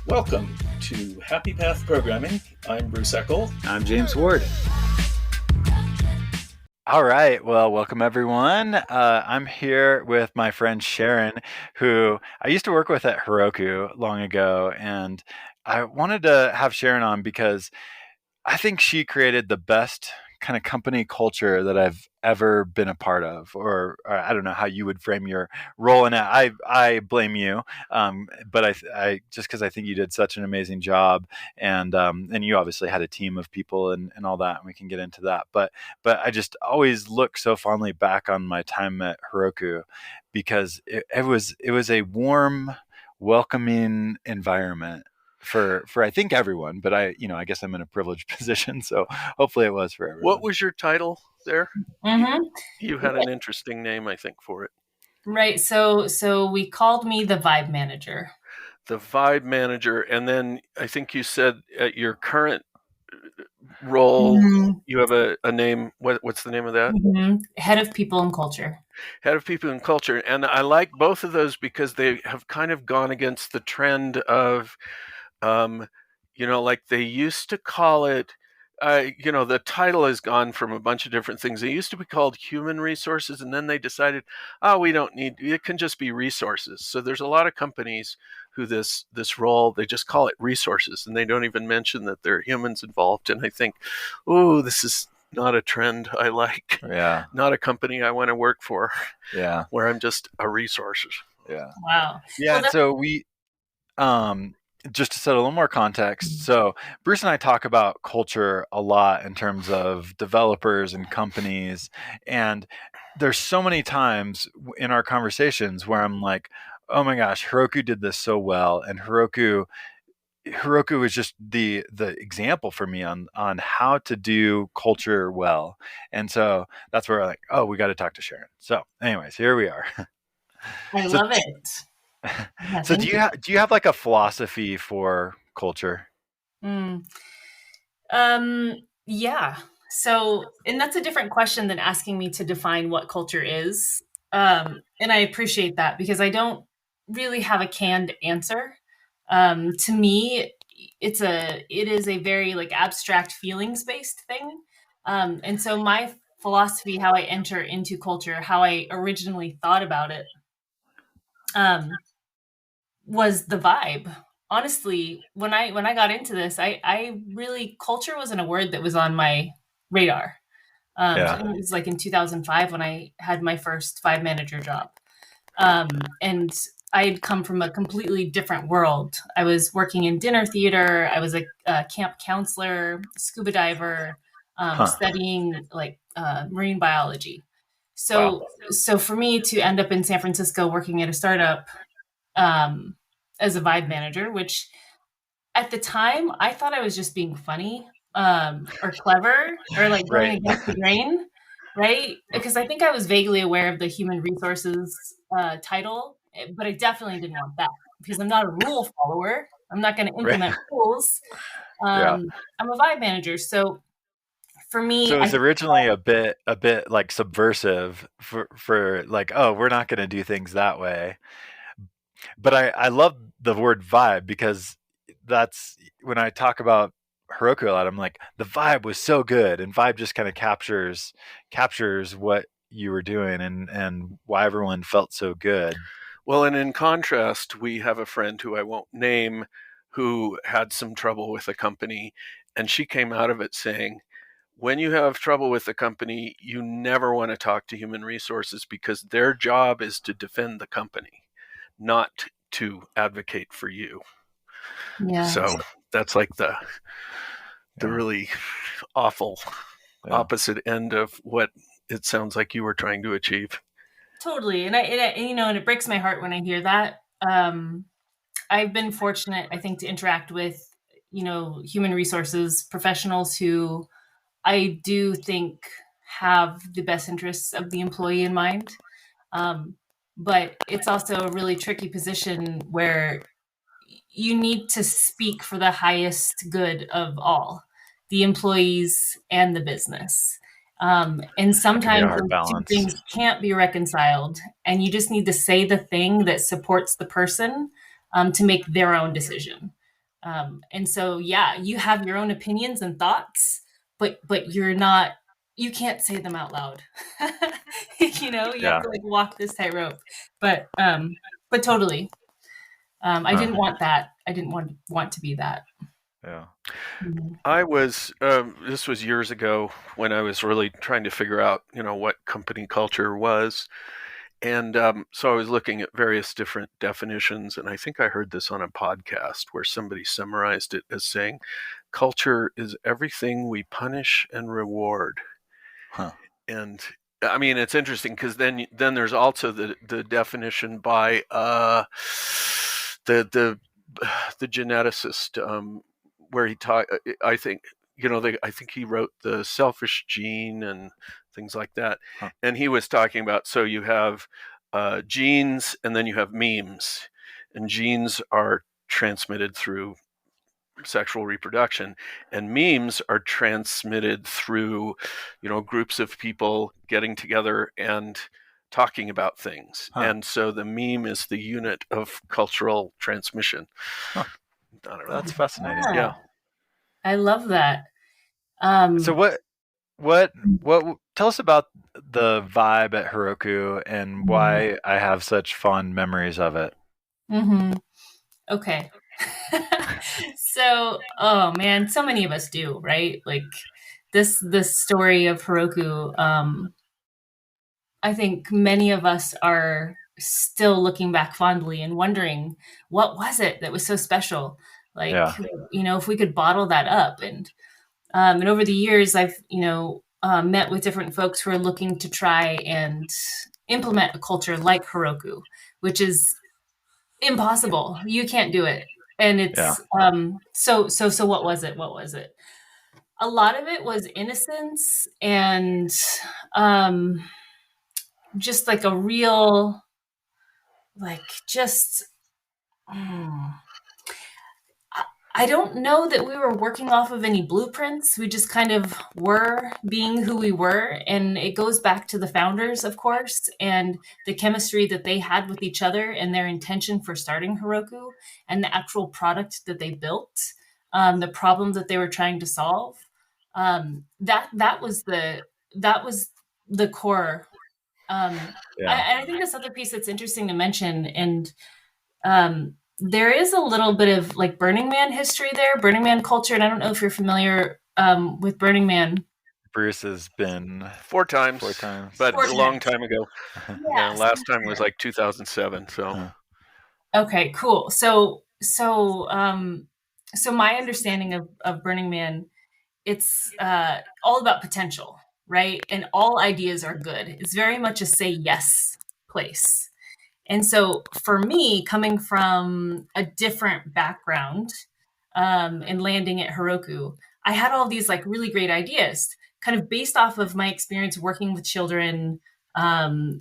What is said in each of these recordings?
Welcome to Happy Path Programming. I'm Bruce Eckel. I'm James Ward. All right. Well, welcome everyone. I'm here with my friend Sharon, who I used to work with at Heroku long ago. And I wanted to have Sharon on because I think she created the best kind of company culture that I've ever been a part of, or I don't know how you would frame your role in it. I blame you, but I just because I think you did such an amazing job, and you obviously had a team of people and all that, and we can get into that. But I just always look so fondly back on my time at Heroku because it was a warm, welcoming environment for I think everyone, but I guess I'm in a privileged position, so hopefully it was for everyone. What was your title there? Mm-hmm. You had an interesting name, I think, for it. Right. So we called me the Vibe Manager. The Vibe Manager, and then I think you said at your current role, you have a name. What's the name of that? Head of People and Culture. Head of People and Culture, and I like both of those because they have kind of gone against the trend of like they used to call it, the title has gone from a bunch of different things. They used to be called human resources, and then they decided, we don't need, it can just be resources. So there's a lot of companies who this role, they just call it resources, and they don't even mention that there are humans involved. And I think, this is not a trend I like. Yeah. Not a company I want to work for. Yeah. Where I'm just a resource. Yeah. Wow. Yeah. So we, just to set a little more context. So Bruce and I talk about culture a lot in terms of developers and companies. And there's so many times in our conversations where I'm like, oh my gosh, Heroku did this so well. And Heroku was just the example for me on how to do culture well. And so that's where I'm like, we got to talk to Sharon. So anyways, here we are. I love it. Yeah, so do you have like a philosophy for culture? Yeah. So, and that's a different question than asking me to define what culture is. And I appreciate that because I don't really have a canned answer. To me, it is a very like abstract feelings based thing. And so my philosophy, how I enter into culture, how I originally thought about it, was the vibe. Honestly, when I got into this, I really, culture wasn't a word that was on my radar. It was like in 2005 when I had my first Vibe Manager job. And I had come from a completely different world. I was working in dinner theater. I was a camp counselor, scuba diver, studying like marine biology. So for me to end up in San Francisco working at a startup, as a Vibe Manager, which at the time I thought I was just being funny, or clever, or like going against the grain, right? Because I think I was vaguely aware of the human resources title, but I definitely didn't want that because I'm not a rule follower. I'm not going to implement rules. I'm a Vibe Manager, so for me, so it was originally a bit like subversive for like, we're not going to do things that way. But I love the word vibe because that's when I talk about Heroku a lot. I'm like, the vibe was so good, and vibe just kind of captures what you were doing and why everyone felt so good. Well, and in contrast, we have a friend who I won't name who had some trouble with a company, and she came out of it saying, when you have trouble with the company, you never want to talk to human resources because their job is to defend the company, not to advocate for you. Yeah. So that's like the really awful opposite end of what it sounds like you were trying to achieve. Totally. And it breaks my heart when I hear that. I've been fortunate, I think, to interact with, human resources professionals who I do think have the best interests of the employee in mind. But it's also a really tricky position where you need to speak for the highest good of all, the employees and the business. And sometimes those two things can't be reconciled, and you just need to say the thing that supports the person to make their own decision. And so, yeah, you have your own opinions and thoughts, but you can't say them out loud. You have to like walk this tightrope. But totally. I didn't want that. I didn't want to be that. Yeah. I was, this was years ago when I was really trying to figure out, what company culture was. And so I was looking at various different definitions, and I think I heard this on a podcast where somebody summarized it as saying, culture is everything we punish and reward. Huh. And I mean, it's interesting because then there's also the definition by the geneticist, where he taught. I think I think he wrote The Selfish Gene and things like that. Huh. And he was talking about, so you have genes and then you have memes, and genes are transmitted through sexual reproduction, and memes are transmitted through groups of people getting together and talking about things. And so the meme is the unit of cultural transmission. I don't know. That's fascinating. Yeah, I love that. So what tell us about the vibe at Heroku and why I have such fond memories of it. Okay. So, oh man, so many of us do, right? Like this story of Heroku, I think many of us are still looking back fondly and wondering, what was it that was so special? Like, if we could bottle that up. And over the years, I've, met with different folks who are looking to try and implement a culture like Heroku, which is impossible. You can't do it. And it's so what was it? What was it? A lot of it was innocence and just like a real, like just I don't know that we were working off of any blueprints. We just kind of were being who we were. And it goes back to the founders, of course, and the chemistry that they had with each other and their intention for starting Heroku and the actual product that they built, the problem that they were trying to solve. That was the core. I think this other piece that's interesting to mention, and there is a little bit of like Burning Man history there, Burning Man culture. And I don't know if you're familiar with Burning Man. Bruce has been four times, but a long time ago. Yeah, last time was like 2007. So, okay, cool. So my understanding of Burning Man, it's all about potential, right? And all ideas are good. It's very much a say yes place. And so for me, coming from a different background and landing at Heroku, I had all these like really great ideas kind of based off of my experience working with children,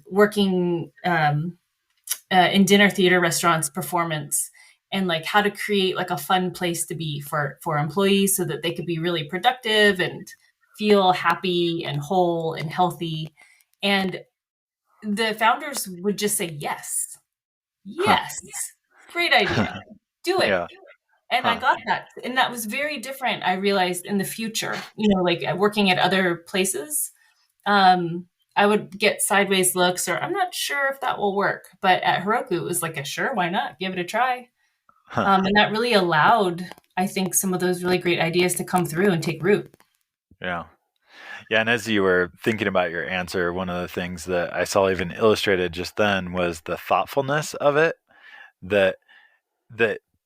working in dinner theater restaurants, performance, and like how to create like a fun place to be for employees so that they could be really productive and feel happy and whole and healthy. And the founders would just say, yes, great idea, do it. And I got that. And that was very different, I realized, in the future, like working at other places. I would get sideways looks or I'm not sure if that will work. But at Heroku, it was like a sure, why not? Give it a try. And that really allowed, I think, some of those really great ideas to come through and take root. Yeah. Yeah, and as you were thinking about your answer, one of the things that I saw even illustrated just then was the thoughtfulness of it, that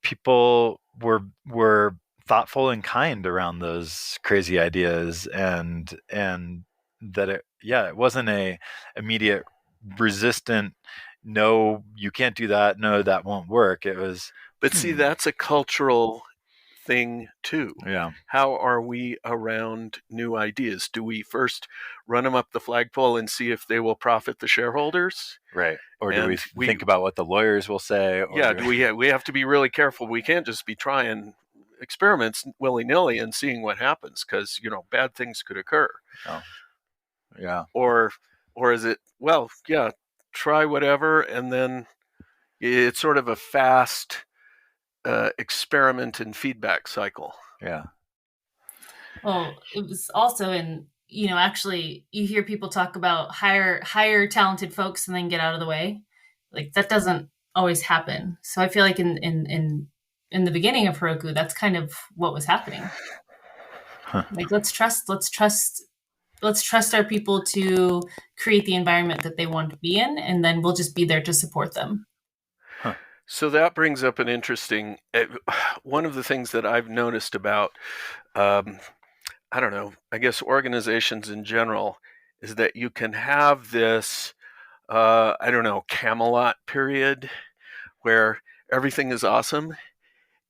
people were thoughtful and kind around those crazy ideas, and that it wasn't a immediate resistant, no, you can't do that, no, that won't work. It was, but see, that's a cultural thing too. Yeah. How are we around new ideas? Do we first run them up the flagpole and see if they will profit the shareholders? Right. Or do we think about what the lawyers will say? Or we have to be really careful. We can't just be trying experiments willy-nilly and seeing what happens, because bad things could occur. Oh. Yeah. Or is it, well, yeah, try whatever, and then it's sort of a fast experiment and feedback cycle. Yeah. Well, it was also in, actually you hear people talk about hire talented folks and then get out of the way. Like that doesn't always happen. So I feel like in the beginning of Heroku, that's kind of what was happening. Like let's trust our people to create the environment that they want to be in, and then we'll just be there to support them. So that brings up an interesting, one of the things that I've noticed about, I don't know, I guess organizations in general, is that you can have this, I don't know, Camelot period where everything is awesome,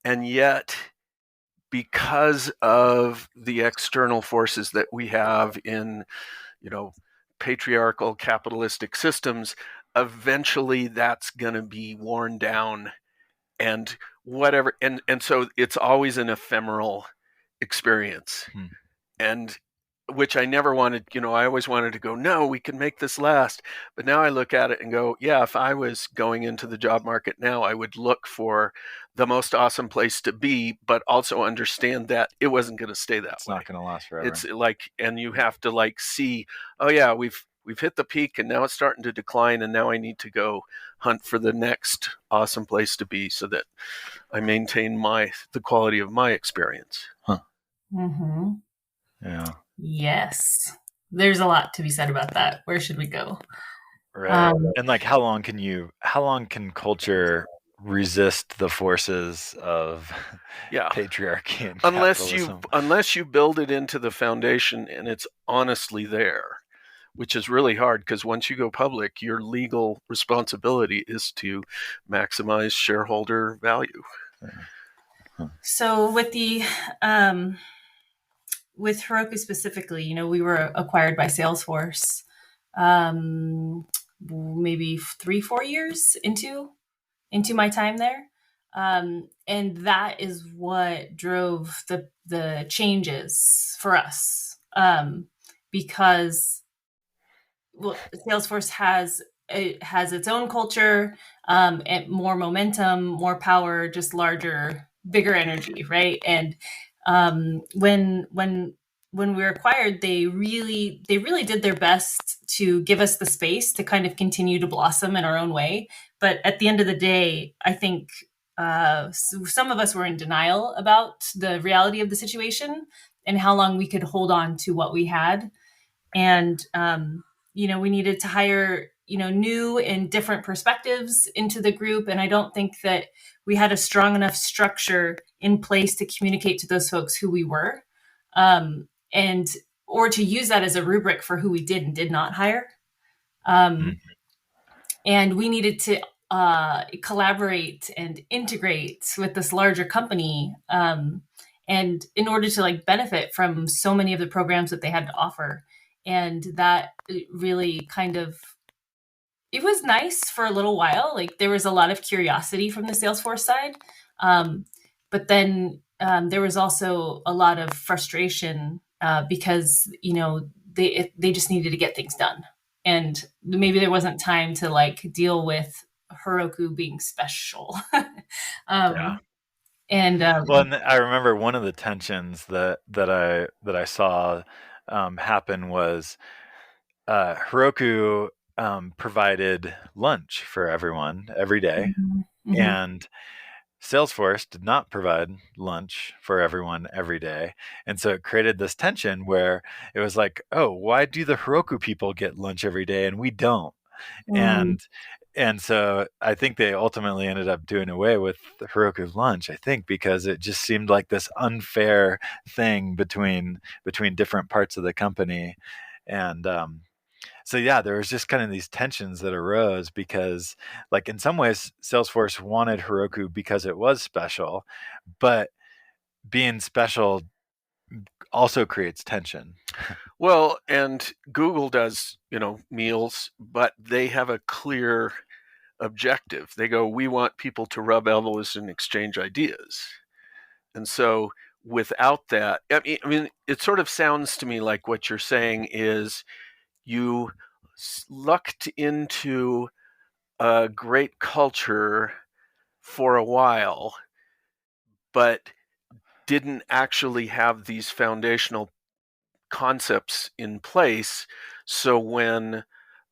and yet because of the external forces that we have in, patriarchal capitalistic systems, eventually that's going to be worn down and whatever. And so it's always an ephemeral experience. And which I never wanted, I always wanted to go, no, we can make this last. But now I look at it and go, yeah, if I was going into the job market now, I would look for the most awesome place to be, but also understand that it wasn't going to stay that way. It's not going to last forever. It's like, and you have to see, oh yeah, we've hit the peak and now it's starting to decline, and now I need to go hunt for the next awesome place to be so that I maintain the quality of my experience. Mm-hmm. Yeah. Yes. There's a lot to be said about that. Where should we go? Right. And how long can culture resist the forces of patriarchy and capitalism? Unless you build it into the foundation and it's honestly there, which is really hard because once you go public, your legal responsibility is to maximize shareholder value. So with with Heroku specifically, we were acquired by Salesforce maybe 3-4 years into my time there. And that is what drove the changes for us. Because Salesforce has its own culture, and more momentum, more power, just larger, bigger energy, right? And when we were acquired, they really did their best to give us the space to kind of continue to blossom in our own way. But at the end of the day, I think some of us were in denial about the reality of the situation and how long we could hold on to what we had. And we needed to hire new and different perspectives into the group, and I don't think that we had a strong enough structure in place to communicate to those folks who we were, or to use that as a rubric for who we did and did not hire. And we needed to collaborate and integrate with this larger company, and in order to benefit from so many of the programs that they had to offer. And that really it was nice for a little while. There was a lot of curiosity from the Salesforce side. But then there was also a lot of frustration because, they just needed to get things done. And maybe there wasn't time to deal with Heroku being special. Yeah. And and I remember one of the tensions that I saw happen was Heroku provided lunch for everyone every day, Mm-hmm. and Salesforce did not provide lunch for everyone every day. And so it created this tension where it was like, oh, why do the Heroku people get lunch every day and we don't? Mm-hmm. And so I think they ultimately ended up doing away with the Heroku lunch, I think, because it just seemed like this unfair thing between different parts of the company. And so yeah, there was just kind of these tensions that arose because, in some ways, Salesforce wanted Heroku because it was special, but being special also creates tension. Well, and Google does, meals, but they have a clear objective. They go, we want people to rub elbows and exchange ideas. And so without that, I mean, it sort of sounds to me like what you're saying is you lucked into a great culture for a while but didn't actually have these foundational concepts in place. So when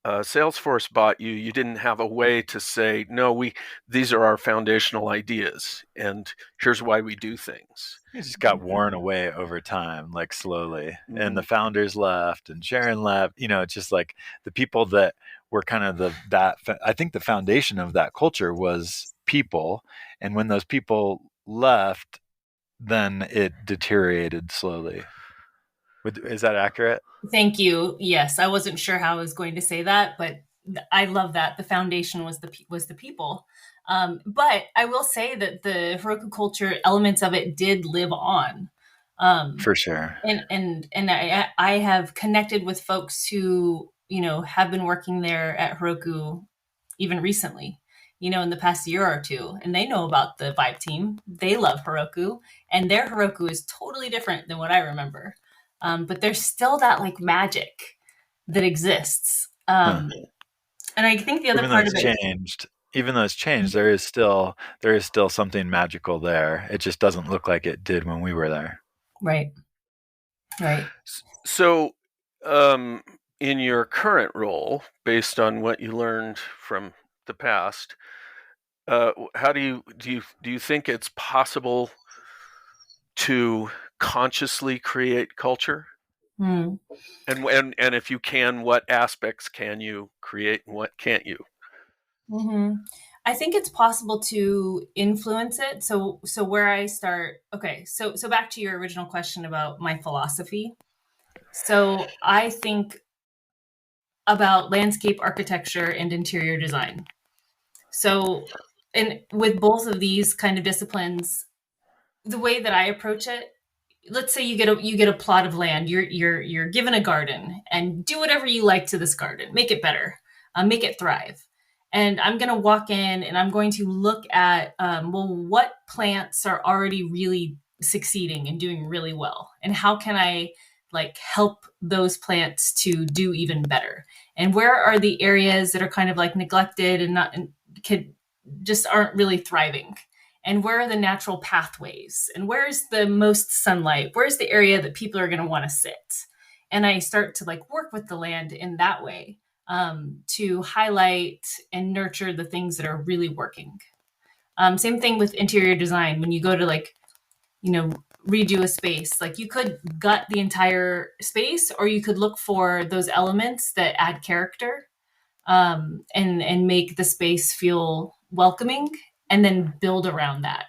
Salesforce bought you, you didn't have a way to say, no, these are our foundational ideas, and here's why we do things. It just got worn away over time, like slowly. And the founders left, and Sharon left. It's just like the people that were kind of I think the foundation of that culture was people, and when those people left, then it deteriorated slowly. Is that accurate? Thank you. Yes, I wasn't sure how I was going to say that, but I love that the foundation was the people. But I will say that the Heroku culture, elements of it did live on. For sure. And I have connected with folks who have been working there at Heroku even recently, in the past year or two, and they know about the Vibe team. They love Heroku, and their Heroku is totally different than what I remember. But there's still that like magic that exists. And I think the other part of it changed. Even though it's changed, there is still something magical there. It just doesn't look like it did when we were there. Right. So, in your current role, based on what you learned from the past, how do you think it's possible to consciously create culture? And if you can, what aspects can you create and what can't you? I think it's possible to influence it. So where I start, okay, so back to your original question about my philosophy. So I think about landscape architecture and interior design. So, and with both of these kind of disciplines, the way that I approach it, let's say you get a plot of land, you're given a garden, and do whatever you like to this garden, make it better, make it thrive. And I'm going to walk in and I'm going to look at, what plants are already really succeeding and doing really well, and how can I help those plants to do even better? And where are the areas that are kind of neglected and just aren't really thriving? And where are the natural pathways? And where's the most sunlight? Where's the area that people are going to want to sit? And I start to work with the land in that way, to highlight and nurture the things that are really working. Same thing with interior design. When you go to redo a space, you could gut the entire space, or you could look for those elements that add character, and make the space feel welcoming, and then build around that.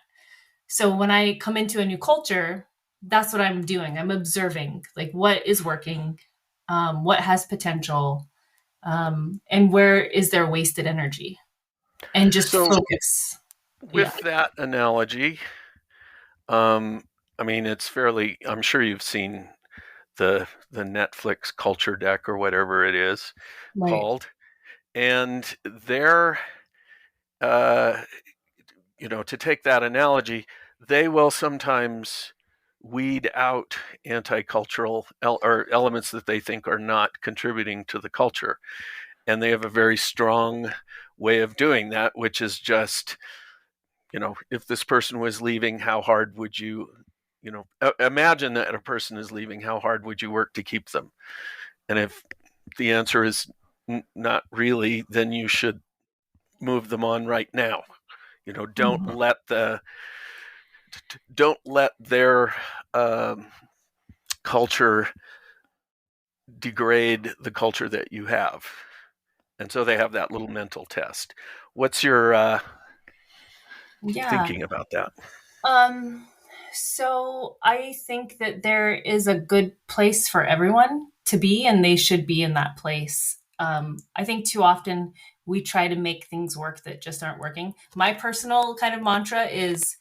So when I come into a new culture, that's what I'm doing. I'm observing what is working, what has potential, and where is there wasted energy, and just focus. With that analogy, it's fairly, I'm sure you've seen the Netflix culture deck or whatever it is called. And there, to take that analogy, they will sometimes weed out anti-cultural or elements that they think are not contributing to the culture. And they have a very strong way of doing that, which is just, if this person was leaving, how hard would you, imagine that a person is leaving, how hard would you work to keep them? And if the answer is not really, then you should move them on right now. Don't let their culture degrade the culture that you have. And so they have that little mental test. What's your thinking about that? So I think that there is a good place for everyone to be, and they should be in that place. I think too often we try to make things work that just aren't working. My personal kind of mantra is,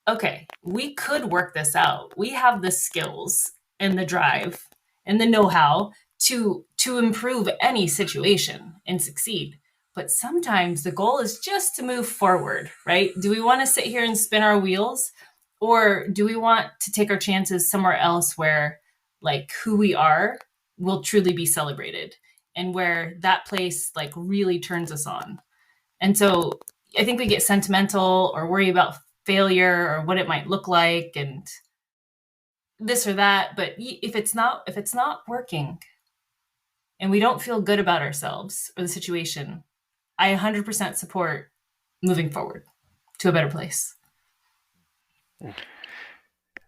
okay, we could work this out. We have the skills and the drive and the know-how to improve any situation and succeed. But sometimes the goal is just to move forward, right? Do we want to sit here and spin our wheels? Or do we want to take our chances somewhere else where who we are will truly be celebrated, and where that place really turns us on? And so I think we get sentimental or worry about failure or what it might look like and this or that. But if it's not working and we don't feel good about ourselves or the situation, I 100% support moving forward to a better place.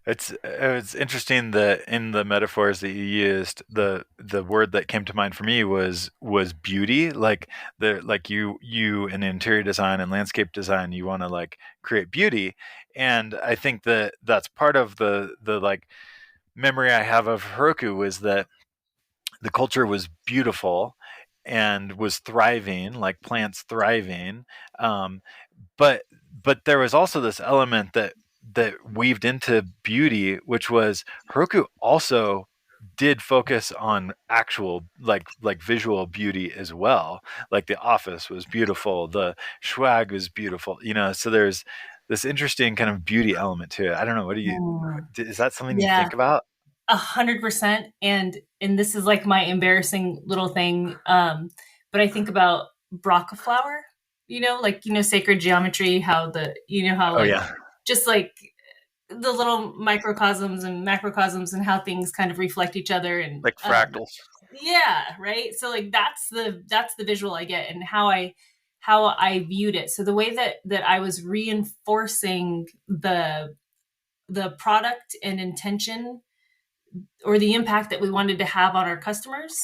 It's interesting that in the metaphors that you used, the word that came to mind for me was beauty. Like you in interior design and landscape design, you want to like create beauty, and I think that that's part of the like memory I have of Heroku was that the culture was beautiful and was thriving, like plants thriving. Um, but there was also this element that weaved into beauty, which was Heroku also did focus on actual like visual beauty as well. Like the office was beautiful, the swag was beautiful, so there's this interesting kind of beauty element to it. I don't know, is that something you think about? 100%. And this is like my embarrassing little thing. But I think about Braca flower, sacred geometry, how just like the little microcosms and macrocosms and how things kind of reflect each other and like fractals. Right. So like that's the visual I get and how I viewed it. So the way that I was reinforcing the product and intention or the impact that we wanted to have on our customers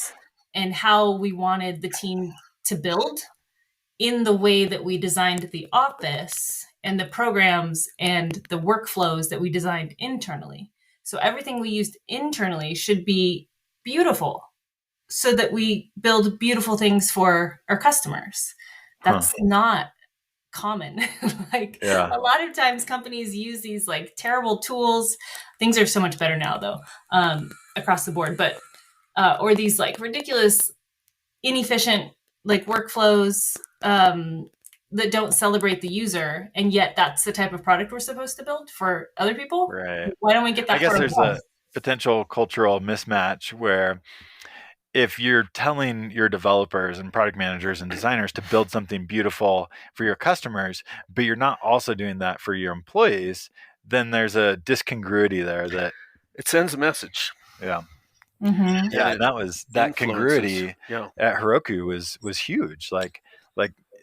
and how we wanted the team to build in the way that we designed the office and the programs and the workflows that we designed internally. So everything we used internally should be beautiful so that we build beautiful things for our customers. That's not common. A lot of times companies use these like terrible tools. Things are so much better now though, across the board, but or these like ridiculous, inefficient like workflows that don't celebrate the user, and yet that's the type of product we're supposed to build for other people. Right. Why don't we get that? I guess there's a potential cultural mismatch where if you're telling your developers and product managers and designers to build something beautiful for your customers, but you're not also doing that for your employees, then there's a discongruity there that it sends a message. Yeah. Mm-hmm. Yeah, and that congruity at Heroku was huge. Like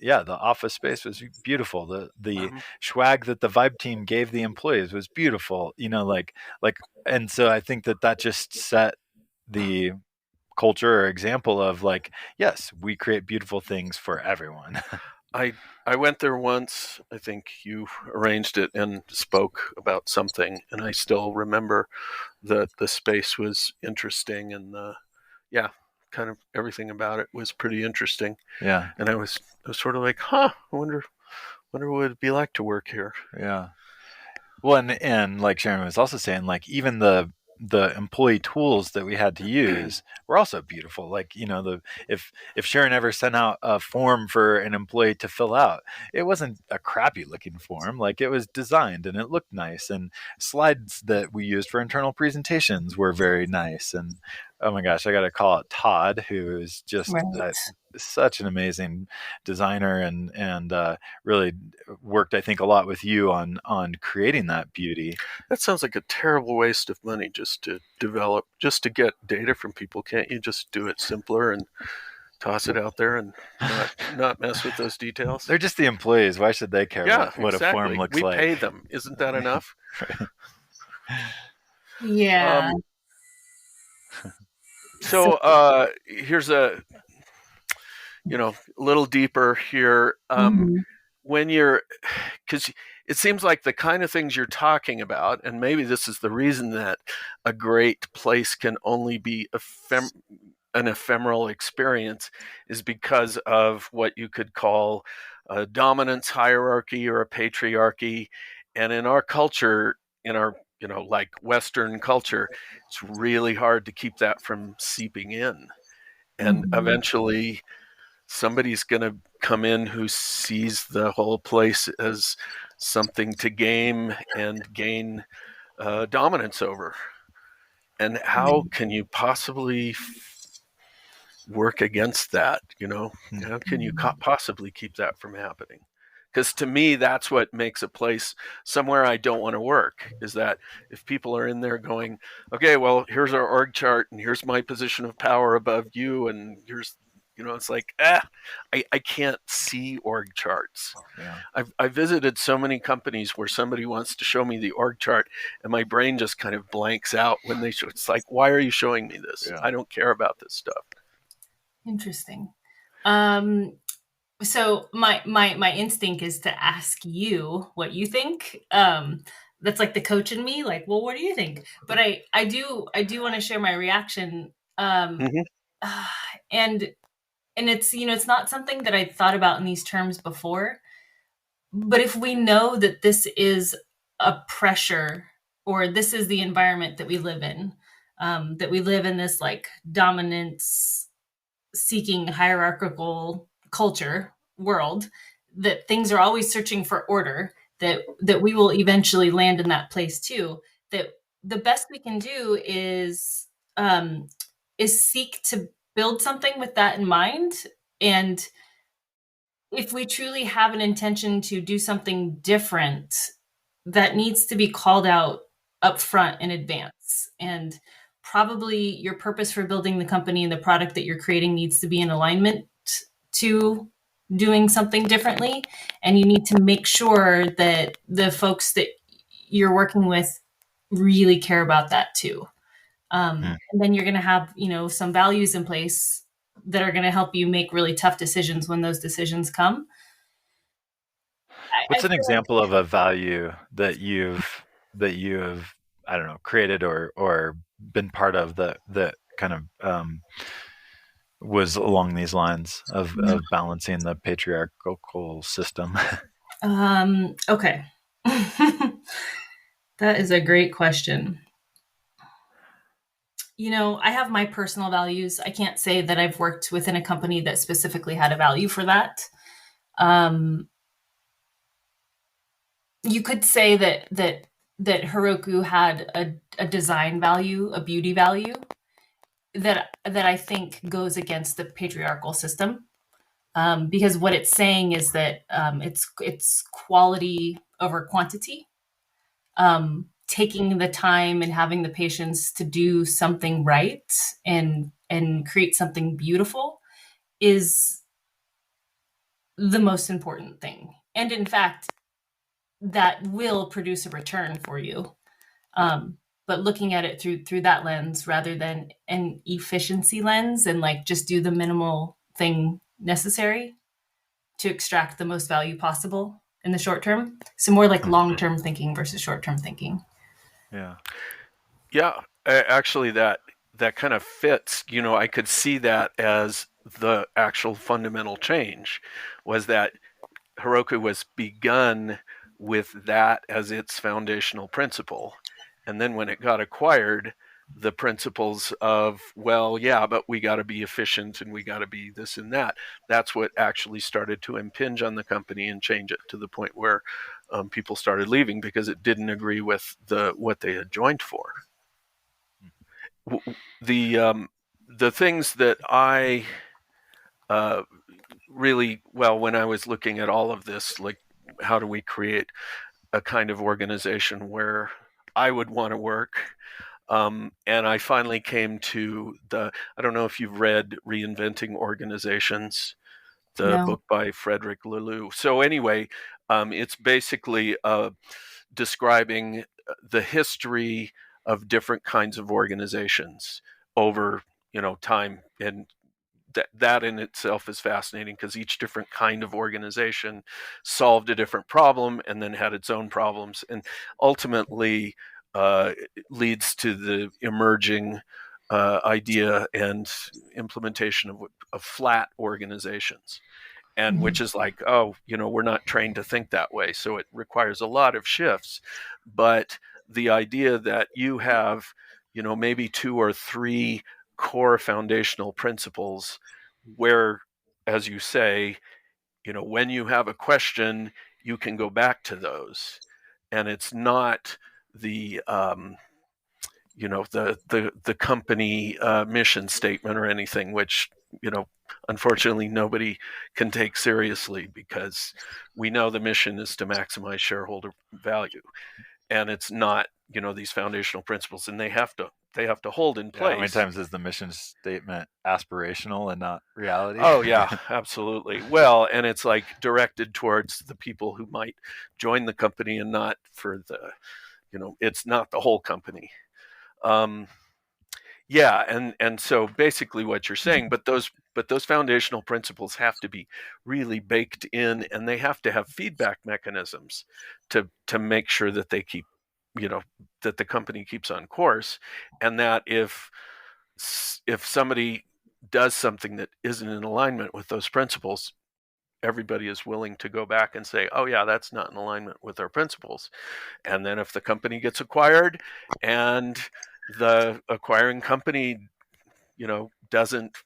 the office space was beautiful. The swag that the Vibe team gave the employees was beautiful. And so I think that just set the culture or example of like, yes, we create beautiful things for everyone. I went there once. I think you arranged it and spoke about something, and I still remember that the space was interesting and kind of everything about it was pretty interesting. Yeah. And I was sort of like, I wonder what it'd be like to work here. Yeah. Well, and like Sharon was also saying, like even the employee tools that we had to use were also beautiful. Like, if Sharon ever sent out a form for an employee to fill out, it wasn't a crappy looking form. Like it was designed and it looked nice, and slides that we used for internal presentations were very nice. And oh my gosh, I got to call it Todd, who is just such an amazing designer and really worked, I think, a lot with you on creating that beauty. That sounds like a terrible waste of money just to get data from people. Can't you just do it simpler and toss it out there and not mess with those details? They're just the employees. Why should they care what exactly. a form looks like? We pay them. Isn't that enough? Yeah. So here's a little deeper here. When because it seems like the kind of things you're talking about, and maybe this is the reason that a great place can only be an ephemeral experience, is because of what you could call a dominance hierarchy or a patriarchy. And in our culture, in our like Western culture, it's really hard to keep that from seeping in. And eventually somebody's going to come in who sees the whole place as something to game and gain dominance over. And how can you possibly work against that? How can you possibly keep that from happening? Because to me, that's what makes a place somewhere I don't want to work, is that if people are in there going, okay, well, here's our org chart and here's my position of power above you, and here's, it's like, I can't see org charts. Yeah. I've visited so many companies where somebody wants to show me the org chart and my brain just kind of blanks out when they show. It's like, why are you showing me this? Yeah. I don't care about this stuff. Interesting. So my instinct is to ask you what you think. That's like the coach in me, like, well, what do you think? But I do want to share my reaction. And it's, it's not something that I'd thought about in these terms before. But if we know that this is a pressure, or this is the environment that we live in, that we live in this like dominance seeking hierarchical culture world, that things are always searching for order, that we will eventually land in that place too, that the best we can do is seek to build something with that in mind. And if we truly have an intention to do something different, that needs to be called out up front in advance. And probably your purpose for building the company and the product that you're creating needs to be in alignment to doing something differently. And you need to make sure that the folks that you're working with really care about that too. And then you're going to have, some values in place that are going to help you make really tough decisions when those decisions come. What's an example of a value that you've I don't know, created or been part of that kind of was along these lines of balancing the patriarchal system? Okay. That is a great question. I have my personal values. I can't say that I've worked within a company that specifically had a value for that. You could say that Heroku had a design value, a beauty value that I think goes against the patriarchal system, because what it's saying is that it's quality over quantity. Taking the time and having the patience to do something right and create something beautiful is the most important thing. And in fact, that will produce a return for you. But looking at it through that lens rather than an efficiency lens, and like just do the minimal thing necessary to extract the most value possible in the short term. So more like long-term thinking versus short-term thinking. Yeah. Actually, that kind of fits. I could see that as the actual fundamental change, was that Heroku was begun with that as its foundational principle. And then when it got acquired, the principles of, well, yeah, but we got to be efficient and we got to be this and that. That's what actually started to impinge on the company and change it to the point where people started leaving because it didn't agree with what they had joined for. The things that I really, well, when I was looking at all of this, like how do we create a kind of organization where I would want to work? And I finally came to I don't know if you've read Reinventing Organizations, the book by Frederick Laloux. So anyway, it's basically describing the history of different kinds of organizations over, time. And that in itself is fascinating because each different kind of organization solved a different problem and then had its own problems, and ultimately leads to the emerging idea and implementation of flat organizations, and which is like, we're not trained to think that way, so it requires a lot of shifts. But the idea that you have, maybe 2 or 3 core foundational principles where, as you say, when you have a question, you can go back to those, and it's not the the company mission statement or anything, which unfortunately nobody can take seriously, because we know the mission is to maximize shareholder value, and it's not, these foundational principles, and they have to hold in place. How many times is the mission statement aspirational and not reality? Oh yeah, absolutely. Well, and it's like directed towards the people who might join the company, and not for the, it's not the whole company. Yeah, and so basically what you're saying, but those foundational principles have to be really baked in, and they have to have feedback mechanisms to make sure that they keep, that the company keeps on course, and that if somebody does something that isn't in alignment with those principles, everybody is willing to go back and say, oh yeah, that's not in alignment with our principles. And then if the company gets acquired and the acquiring company, doesn't,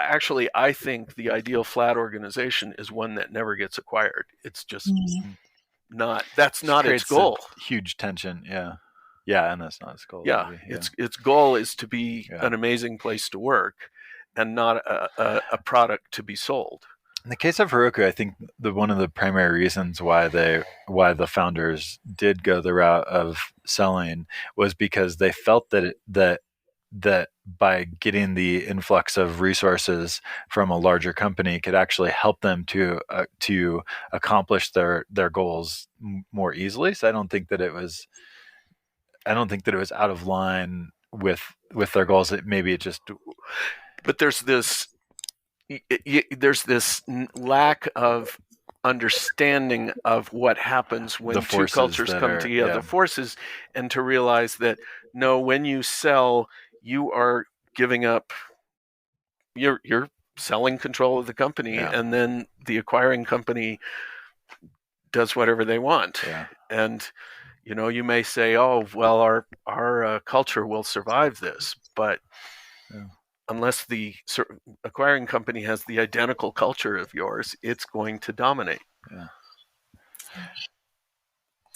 actually, I think the ideal flat organization is one that never gets acquired. It's just that's not its goal. Huge tension. Yeah, and that's not its goal. Yeah, its goal is to be an amazing place to work, and not a product to be sold. In the case of Heroku, I think one of the primary reasons why the founders did go the route of selling was because they felt that by getting the influx of resources from a larger company could actually help them to accomplish their goals more easily. So I don't think that it was out of line with their goals. Maybe it just. But there's this lack of understanding of what happens when two cultures come together, the forces, and to realize that no, when you sell, you are giving up, you're selling control of the company, and then the acquiring company does whatever they want. And you may say, oh well, our culture will survive this, but unless the acquiring company has the identical culture of yours, it's going to dominate.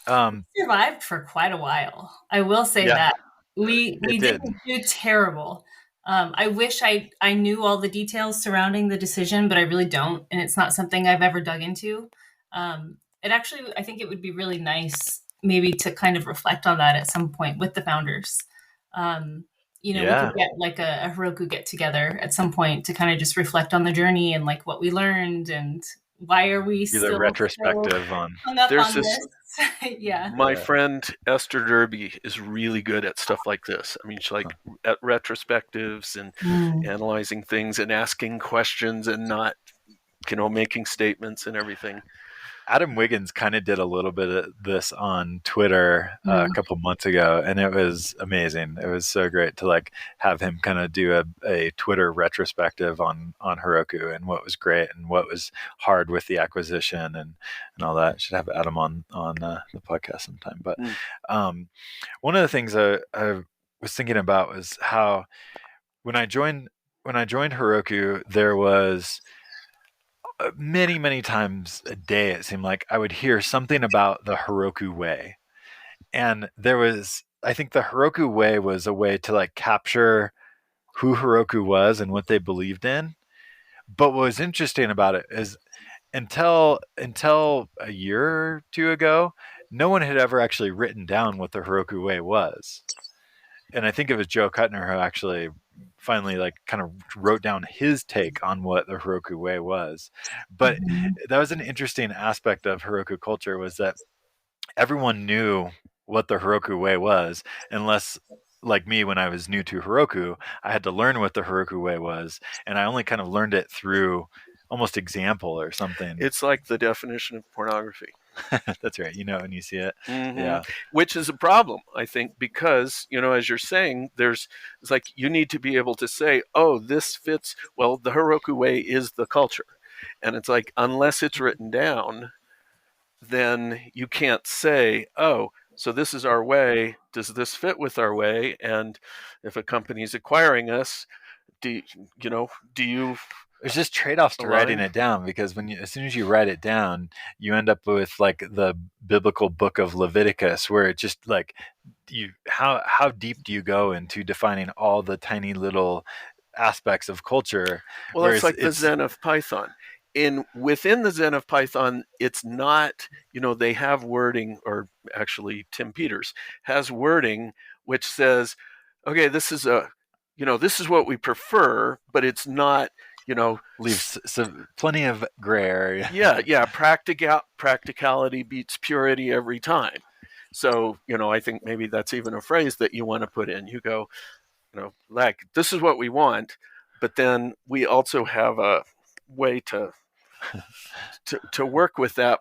Survived for quite a while. I will say that we didn't do terrible. I wish I knew all the details surrounding the decision, but I really don't, and it's not something I've ever dug into. It actually, I think it would be really nice maybe to kind of reflect on that at some point with the founders. We could get like a Heroku get together at some point to kind of just reflect on the journey and like what we learned and why are we still retrospective on. There's this. My friend Esther Derby is really good at stuff like this. I mean, she's like at retrospectives and analyzing things and asking questions and not, making statements and everything. Adam Wiggins kind of did a little bit of this on Twitter a couple months ago, and it was amazing. It was so great to like have him kind of do a Twitter retrospective on Heroku and what was great and what was hard with the acquisition and all that. Should have Adam on the podcast sometime. But one of the things I was thinking about was how when I joined Heroku, there was many times a day, it seemed like I would hear something about the Heroku way. And I think the Heroku way was a way to like capture who Heroku was and what they believed in. But what was interesting about it is until a year or two ago, no one had ever actually written down what the Heroku way was. And I think it was Joe Kuttner who actually finally like kind of wrote down his take on what the Heroku way was. But that was an interesting aspect of Heroku culture, was that everyone knew what the Heroku way was, unless, like me, when I was new to Heroku, I had to learn what the Heroku way was, and I only kind of learned it through almost example or something. It's like the definition of pornography. That's right. When you see it. Which is a problem, I think, because, as you're saying, it's like you need to be able to say, oh, this fits. Well, the Heroku way is the culture. And it's like, unless it's written down, then you can't say, oh, so this is our way. Does this fit with our way? And if a company's acquiring us, do you there's just trade-offs to writing it down, because as soon as you write it down, you end up with like the biblical book of Leviticus, where it just like how deep do you go into defining all the tiny little aspects of culture. Well, it's like the Zen of Python. Within the Zen of Python, it's not, they have wording, or actually Tim Peters has wording which says, okay, this is what we prefer, but it's not, leaves plenty of gray area. Yeah. Practicality beats purity every time. So, I think maybe that's even a phrase that you want to put in. You go, like, this is what we want, but then we also have a way to work with that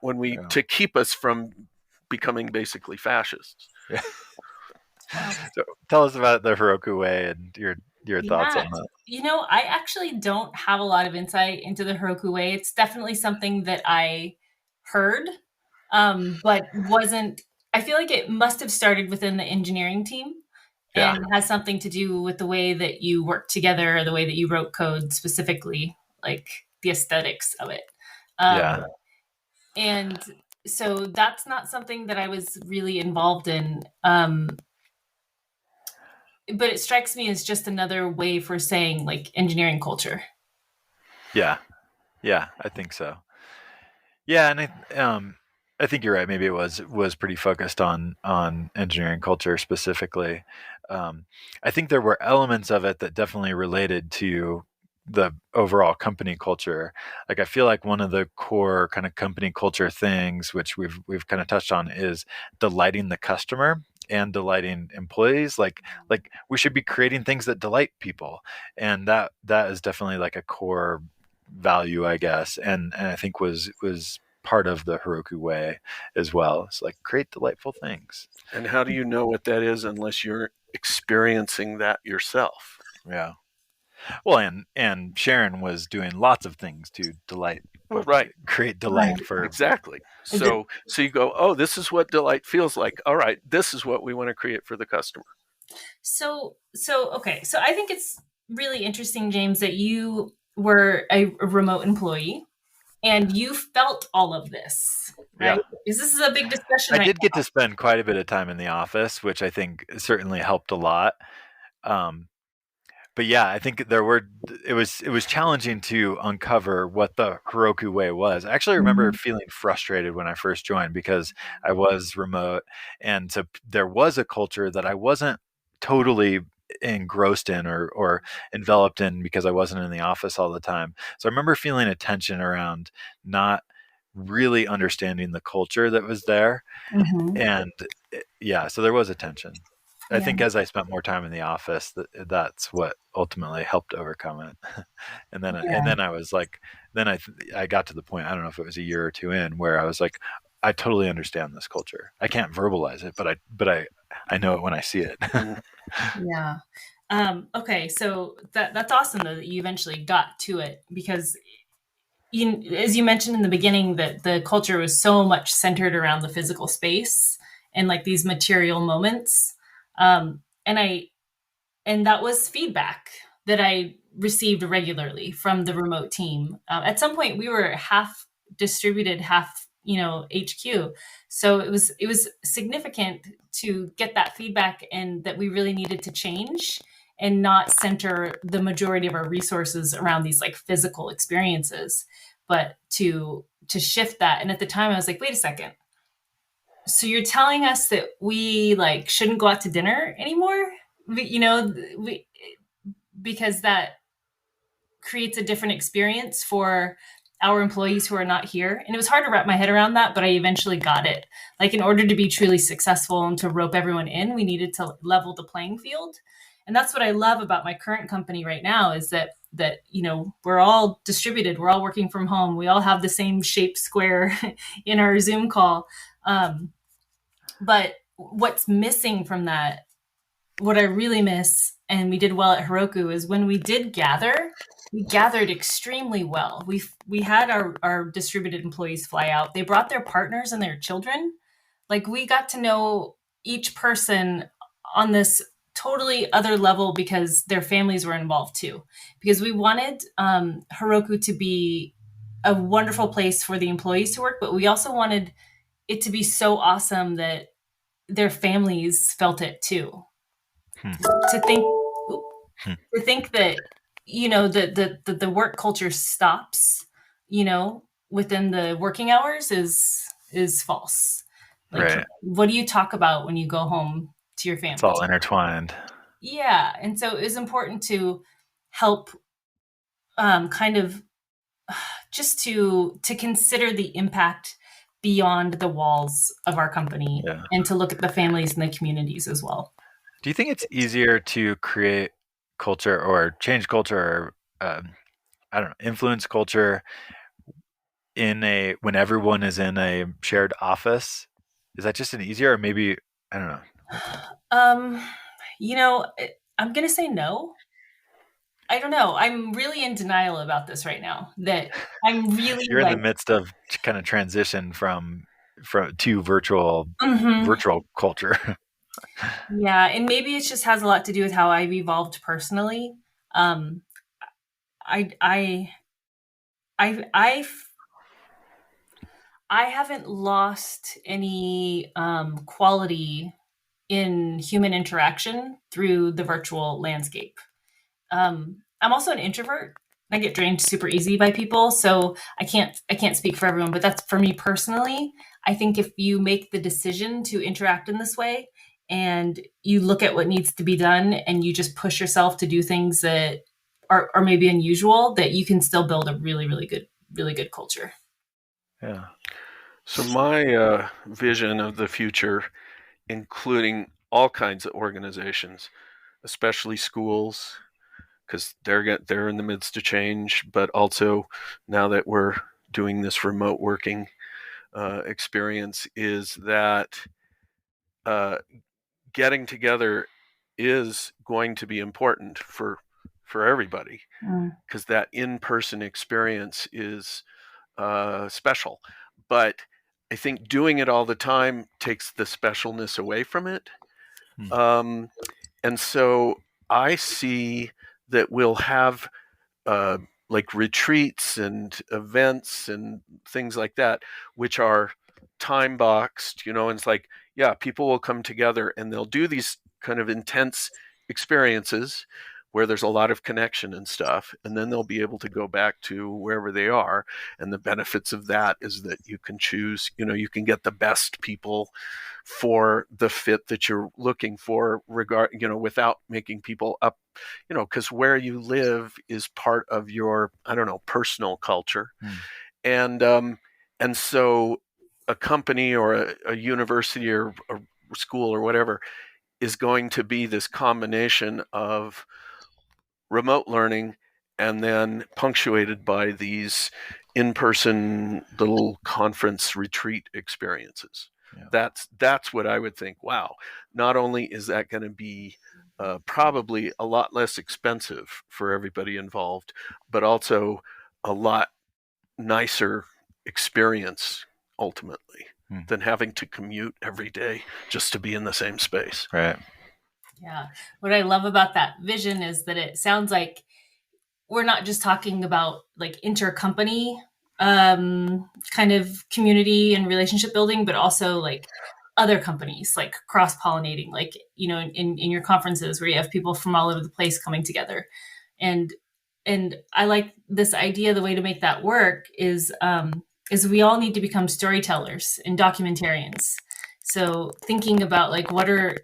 to keep us from becoming basically fascists. Yeah. So tell us about the Heroku way and your thoughts on that. I actually don't have a lot of insight into the Heroku way. It's definitely something that I heard, but wasn't. I feel like it must have started within the engineering team. Yeah. And has something to do with the way that you work together, or the way that you wrote code specifically, like the aesthetics of it. And so that's not something that I was really involved in. But it strikes me as just another way for saying like engineering culture. Yeah, I think so. Yeah, and I think you're right. Maybe it was pretty focused on engineering culture specifically. I think there were elements of it that definitely related to the overall company culture. Like I feel like one of the core kind of company culture things, which we've kind of touched on, is delighting the customer and delighting employees. Like we should be creating things that delight people, and that is definitely like a core value, I guess, and I think was part of the Heroku way as well. It's like create delightful things. And how do you know what that is unless you're experiencing that yourself? Yeah. Well, and Sharon was doing lots of things to delight. Well, right. Create delight for exactly. So you go, oh, this is what delight feels like. All right, this is what we want to create for the customer. So okay. So I think it's really interesting, James, that you were a remote employee and you felt all of this, right? Yeah. Because this is a big discussion. I did get to spend quite a bit of time in the office, which I think certainly helped a lot. But yeah, I think it was challenging to uncover what the Heroku way was. I actually remember feeling frustrated when I first joined because I was remote, and so there was a culture that I wasn't totally engrossed in or enveloped in because I wasn't in the office all the time. So I remember feeling a tension around not really understanding the culture that was there. And yeah, so there was a tension. I think as I spent more time in the office, that's what ultimately helped overcome it. And then I was like, I got to the point, I don't know if it was a year or two in, where I was like, I totally understand this culture. I can't verbalize it, but I know it when I see it. Yeah. Okay. So that's awesome though, that you eventually got to it, because as you mentioned in the beginning, that the culture was so much centered around the physical space and like these material moments. And that was feedback that I received regularly from the remote team. At some point we were half distributed, half, HQ. So it was significant to get that feedback, and that we really needed to change and not center the majority of our resources around these like physical experiences, but to shift that. And at the time I was like, wait a second. So you're telling us that we like shouldn't go out to dinner anymore? Because that creates a different experience for our employees who are not here. And it was hard to wrap my head around that, but I eventually got it. Like, in order to be truly successful and to rope everyone in, we needed to level the playing field. And that's what I love about my current company right now, is that we're all distributed. We're all working from home. We all have the same shaped square in our Zoom call. But what's missing from that, what I really miss, and we did well at Heroku, is when we did gather, we gathered extremely well. We had our distributed employees fly out. They brought their partners and their children. Like, we got to know each person on this totally other level because their families were involved too. Because we wanted Heroku to be a wonderful place for the employees to work, but we also wanted it to be so awesome that their families felt it too. To think that, the work culture stops, within the working hours is false. Like, Right. what do you talk about when you go home to your family? It's all intertwined. Yeah. And so it was important to help kind of just to consider the impact beyond the walls of our company, and to look at the families and the communities as well. Do you think it's easier to create culture or change culture, or I don't know, influence culture when everyone is in a shared office? Is that just an easier, or maybe, I don't know. I'm gonna say no. I don't know. I'm really in denial about this right now. That I'm really You're in the midst of kind of transition from to virtual culture. Yeah, and maybe it just has a lot to do with how I've evolved personally. Um, I I I I haven't lost any quality in human interaction through the virtual landscape. I'm also an introvert. I get drained super easy by people, so I can't speak for everyone, but that's for me personally. I think if you make the decision to interact in this way, and you look at what needs to be done, and you just push yourself to do things that are maybe unusual, that you can still build a really good culture. Yeah. So my vision of the future, including all kinds of organizations, especially schools, because they're in the midst of change, but also now that we're doing this remote working experience, is that getting together is going to be important for everybody, because that in-person experience is special. But I think doing it all the time takes the specialness away from it. And so I see that we'll have like retreats and events and things like that, which are time boxed, and it's like, yeah, people will come together and they'll do these kind of intense experiences where there's a lot of connection and stuff, and then they'll be able to go back to wherever they are. And the benefits of that is that you can choose, you can get the best people for the fit that you're looking for, without making people up, because where you live is part of your, I don't know, personal culture. And so a company or a university or a school or whatever is going to be this combination of remote learning and then punctuated by these in-person little conference retreat experiences. Yeah. That's what I would think. Wow, not only is that going to be probably a lot less expensive for everybody involved, but also a lot nicer experience ultimately than having to commute every day just to be in the same space. Right. Yeah. What I love about that vision is that it sounds like we're not just talking about like intercompany kind of community and relationship building, but also like other companies, like cross-pollinating, like, in your conferences where you have people from all over the place coming together. And I like this idea. The way to make that work is we all need to become storytellers and documentarians. So thinking about like, what are,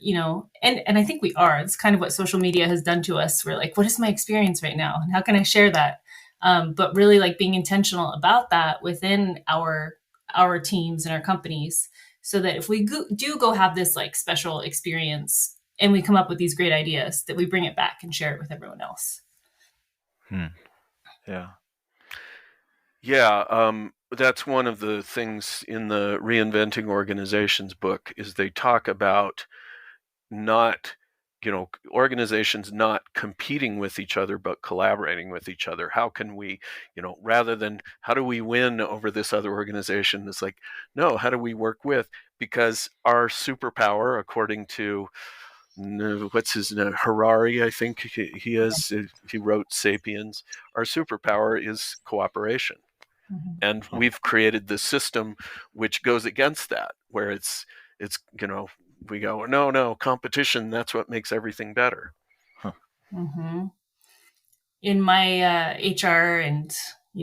and I think we are, it's kind of what social media has done to us. We're like, what is my experience right now? And how can I share that? But really like being intentional about that within our teams and our companies, so that if we do go have this like special experience and we come up with these great ideas, that we bring it back and share it with everyone else. Yeah. Yeah. That's one of the things in the Reinventing Organizations book, is they talk about not, organizations not competing with each other, but collaborating with each other. How can we, rather than how do we win over this other organization? It's like, no, how do we work with? Because our superpower, according to what's his name, Harari, I think he wrote *Sapiens*. Our superpower is cooperation. And we've created this system which goes against that, where it's we go, no, competition, that's what makes everything better. in my HR and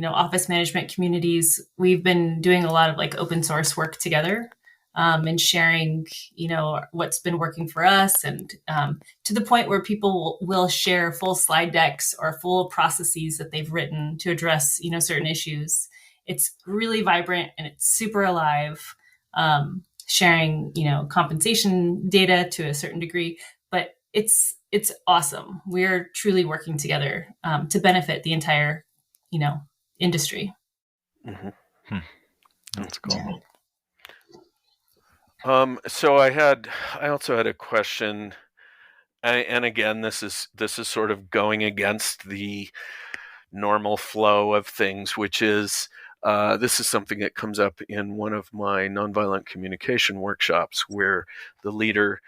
office management communities, we've been doing a lot of like open source work together, and sharing what's been working for us, and to the point where people will share full slide decks or full processes that they've written to address certain issues. It's really vibrant and it's super alive, sharing compensation data to a certain degree, but it's awesome. We're truly working together to benefit the entire industry. Mm-hmm. That's cool. So I also had a question, and again, this is sort of going against the normal flow of things, which is this is something that comes up in one of my nonviolent communication workshops, where the leader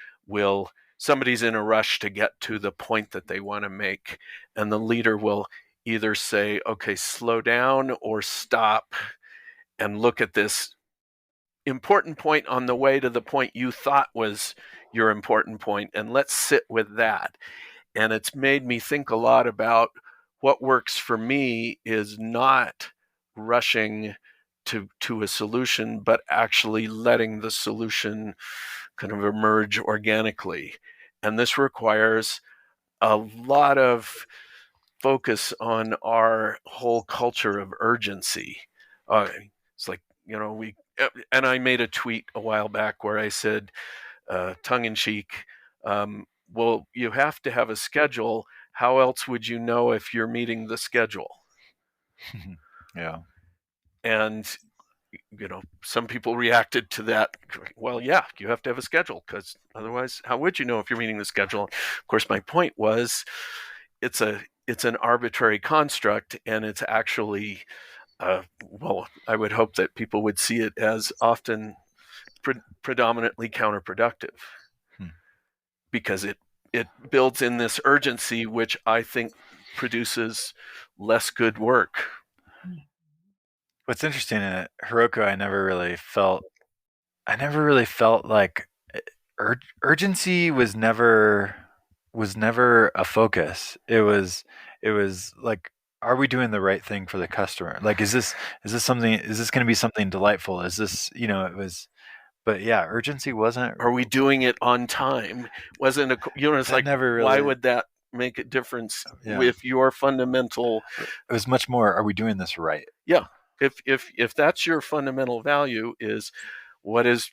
somebody's in a rush to get to the point that they want to make, and the leader will either say, okay, slow down, or stop and look at this important point on the way to the point you thought was your important point, and let's sit with that. And it's made me think a lot about what works for me is not rushing to a solution, but actually letting the solution kind of emerge organically. And this requires a lot of focus on our whole culture of urgency. It's like, and I made a tweet a while back where I said, tongue in cheek, well, you have to have a schedule. How else would you know if you're meeting the schedule? Yeah. And, some people reacted to that. Well, yeah, you have to have a schedule, because otherwise, how would you know if you're meeting the schedule? Of course, my point was, it's an arbitrary construct, and it's actually, well, I would hope that people would see it as often predominantly counterproductive, because it builds in this urgency, which I think produces less good work. What's interesting at Heroku, I never really felt like urgency was never a focus. It was like, are we doing the right thing for the customer? Like, is this going to be something delightful? Is this, it was, but yeah, urgency wasn't. Are we doing it on time? Wasn't it's like, never really, why would that make a difference with your fundamental? It was much more, are we doing this right? Yeah. If that's your fundamental value, is what is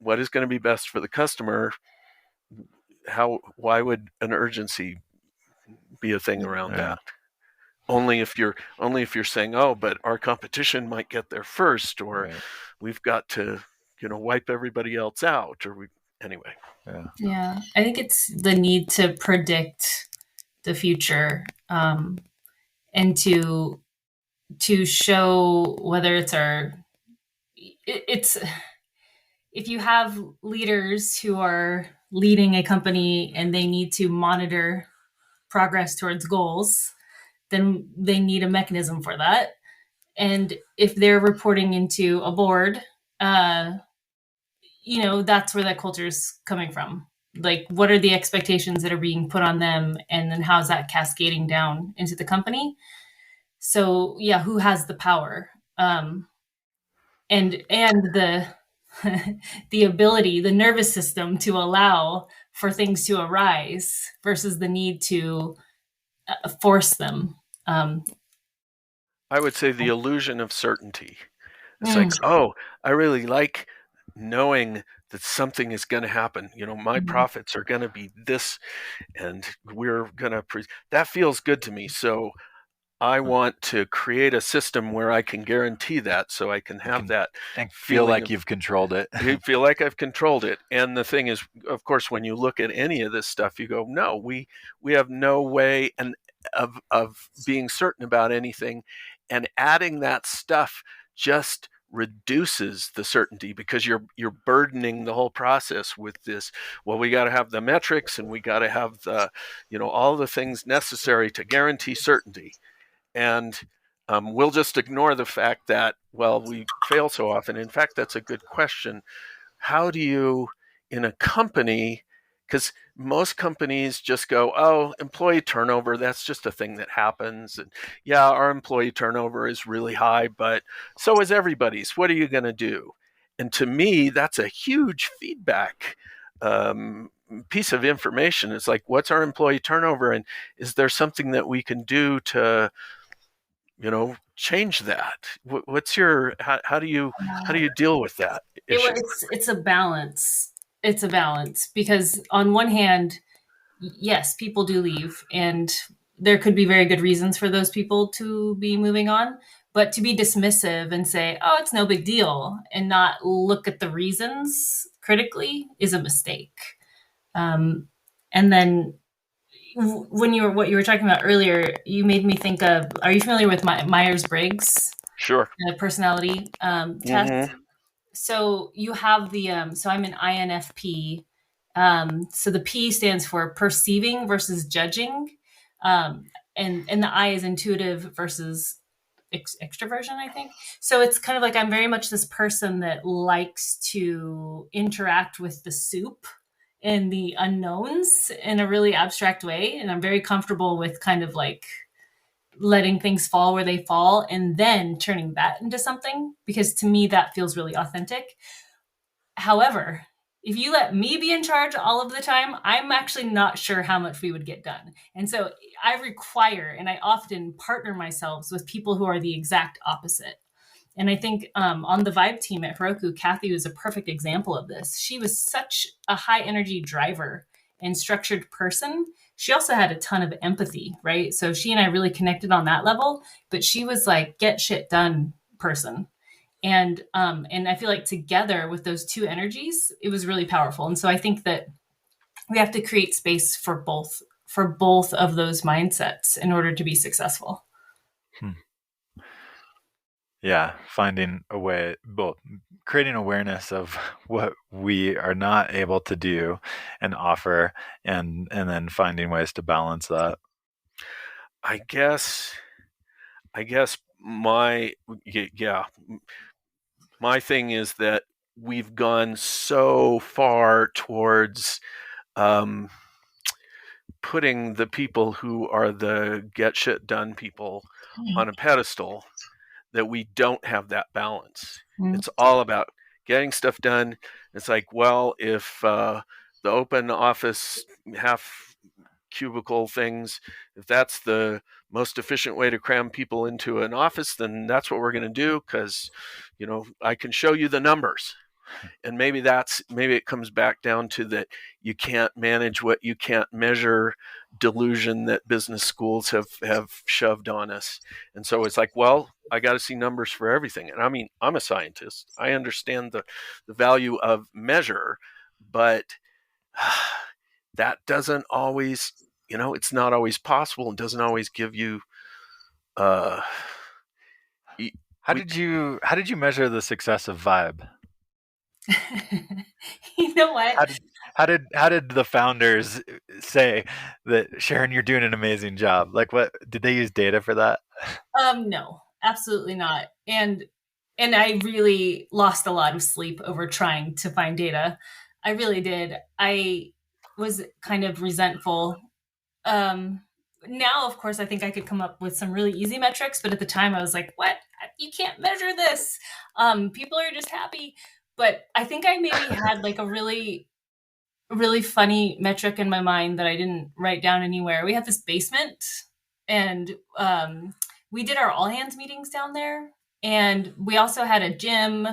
going to be best for the customer, why would an urgency be a thing around that? Only if you're saying, oh, but our competition might get there first, or we've got to wipe everybody else out, or anyway. Yeah, I think it's the need to predict the future, and to show whether it's if you have leaders who are leading a company and they need to monitor progress towards goals, then they need a mechanism for that. And if they're reporting into a board, that's where that culture is coming from. Like, what are the expectations that are being put on them, and then how's that cascading down into the company? So yeah, who has the power, and the the ability, the nervous system to allow for things to arise versus the need to force them. I would say the illusion of certainty. It's like, oh, I really like knowing that something is going to happen. My profits are going to be this, and we're going to that feels good to me. So I want to create a system where I can guarantee that, so I can have that and feel like you've controlled it. You feel like I've controlled it. And the thing is, of course, when you look at any of this stuff, you go, no, we have no way of being certain about anything. And adding that stuff just reduces the certainty, because you're burdening the whole process with this. Well, we got to have the metrics, and we got to have the all the things necessary to guarantee certainty. And we'll just ignore the fact that, well, we fail so often. In fact, that's a good question. How do you, in a company, because most companies just go, oh, employee turnover, that's just a thing that happens. And yeah, our employee turnover is really high, but so is everybody's. What are you going to do? And to me, that's a huge feedback piece of information. It's like, what's our employee turnover? And is there something that we can do to, change that? What's your, how do you deal with that issue? It's a balance. It's a balance because on one hand, yes, people do leave, and there could be very good reasons for those people to be moving on. But to be dismissive and say, "Oh, it's no big deal," and not look at the reasons critically is a mistake. And then what you were talking about earlier, you made me think of. Are you familiar with Myers-Briggs? Sure. The personality test. So you have the so I'm an INFP. So the P stands for perceiving versus judging, and the I is intuitive versus extroversion, I think. So it's kind of like I'm very much this person that likes to interact with the soup and the unknowns in a really abstract way, and I'm very comfortable with kind of like letting things fall where they fall and then turning that into something, because to me that feels really authentic. However, if you let me be in charge all of the time, I'm actually not sure how much we would get done. And so I require, and I often partner myself with people who are the exact opposite. And I think on the Vibe team at Heroku, Kathy was a perfect example of this. She was such a high energy driver and structured person. She also had a ton of empathy, right? So she and I really connected on that level, but she was like, get shit done person. And I feel like together with those two energies, it was really powerful. And so I think that we have to create space for both of those mindsets in order to be successful. Yeah, finding a way, both creating awareness of what we are not able to do and offer, and then finding ways to balance that. I guess my thing is that we've gone so far towards putting the people who are the get shit done people on a pedestal that we don't have that balance. It's all about getting stuff done. It's like, well, if the open office half cubicle things, if that's the most efficient way to cram people into an office, then that's what we're going to do, because I can show you the numbers. And maybe it comes back down to that you can't manage what you can't measure delusion that business schools have shoved on us. And so it's like, well, I got to see numbers for everything. And I mean, I'm a scientist. I understand the value of measure, but that doesn't always, it's not always possible and doesn't always give you. How did you measure the success of Vibe? You know what? How did the founders say that, Sharon, you're doing an amazing job? Like, what did they use data for that? No, absolutely not. And I really lost a lot of sleep over trying to find data. I really did. I was kind of resentful. Now, of course, I think I could come up with some really easy metrics, but at the time I was like, what? You can't measure this. People are just happy. But I think I maybe had like a really, really funny metric in my mind that I didn't write down anywhere. We had this basement, and we did our all hands meetings down there. And we also had a gym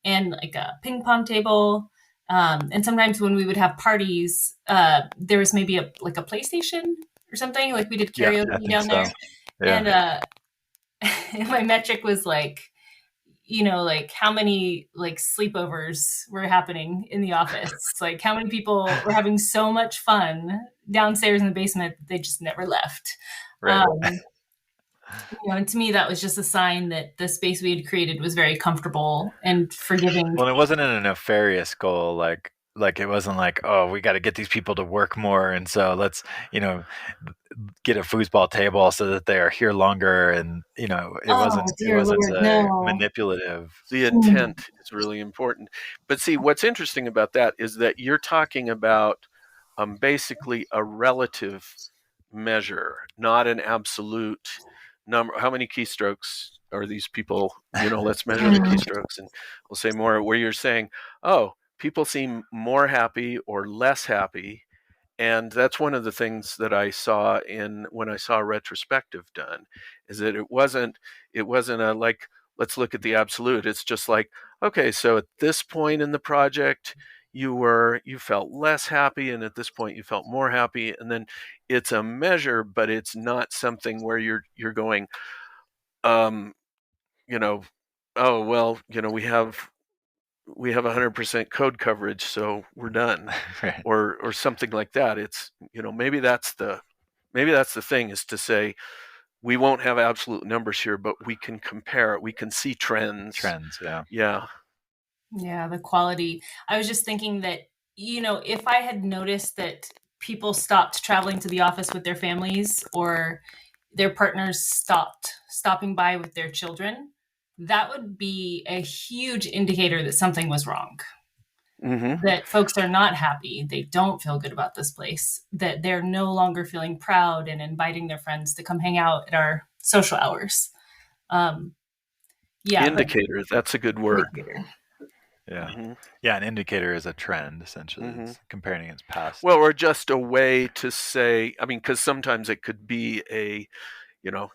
and like a ping pong table. And sometimes when we would have parties, there was maybe a PlayStation or something. Like we did karaoke down there. Yeah. And my metric was like, like how many like sleepovers were happening in the office. Like how many people were having so much fun downstairs in the basement that they just never left. Right. And to me, that was just a sign that the space we had created was very comfortable and forgiving. Well, it wasn't a nefarious goal, like it wasn't like, oh, we got to get these people to work more, and so let's get a foosball table so that they are here longer, and it wasn't manipulative. The intent is really important. But see, what's interesting about that is that you're talking about basically a relative measure, not an absolute number. How many keystrokes are these people? Let's measure the keystrokes, and we'll say more. Where you're saying, oh, people seem more happy or less happy. And that's one of the things that I saw when I saw a retrospective done, is that it wasn't a like, let's look at the absolute. It's just like, okay, so at this point in the project, you felt less happy, and at this point you felt more happy. And then it's a measure, but it's not something where you're going, oh well, we have 100% code coverage, so we're done, right. or something like that. It's maybe that's the thing, is to say we won't have absolute numbers here, but we can compare it. We can see trends. Yeah. The quality. I was just thinking that if I had noticed that people stopped traveling to the office with their families, or their partners stopping by with their children, that would be a huge indicator that something was wrong. Mm-hmm. That folks are not happy. They don't feel good about this place. That they're no longer feeling proud and inviting their friends to come hang out at our social hours. Indicator. That's a good word. Indicator. Yeah. Mm-hmm. Yeah, an indicator is a trend, essentially. Mm-hmm. It's comparing its past. Well, or just a way to say, because sometimes it could be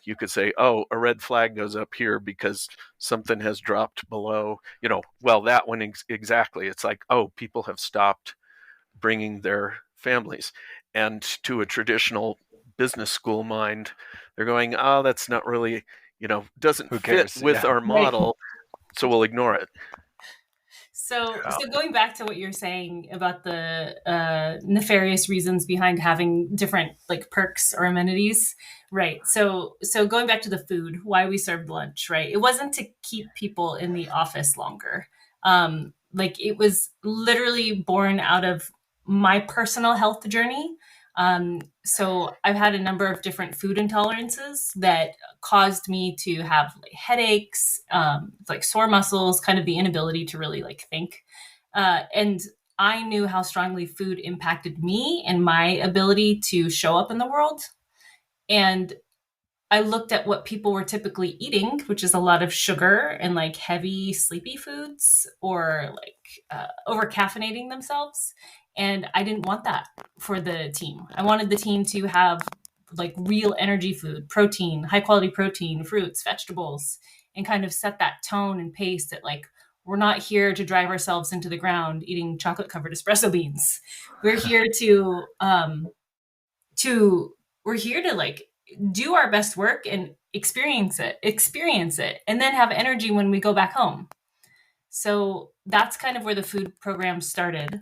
you could say, oh, a red flag goes up here because something has dropped below, well, that one exactly. It's like, oh, people have stopped bringing their families. And to a traditional business school mind, they're going, oh, that's not really, doesn't fit with our model, so we'll ignore it. So going back to what you're saying about the nefarious reasons behind having different perks or amenities, right? So going back to the food, why we served lunch, right? It wasn't to keep people in the office longer. It was literally born out of my personal health journey. So I've had a number of different food intolerances that caused me to have headaches, sore muscles, kind of the inability to really think. And I knew how strongly food impacted me and my ability to show up in the world. And I looked at what people were typically eating, which is a lot of sugar and heavy, sleepy foods, or over caffeinating themselves. And I didn't want that for the team. I wanted the team to have real energy food, protein, high quality protein, fruits, vegetables, and kind of set that tone and pace that we're not here to drive ourselves into the ground eating chocolate covered espresso beans. We're here to do our best work and experience it, and then have energy when we go back home. So that's kind of where the food program started.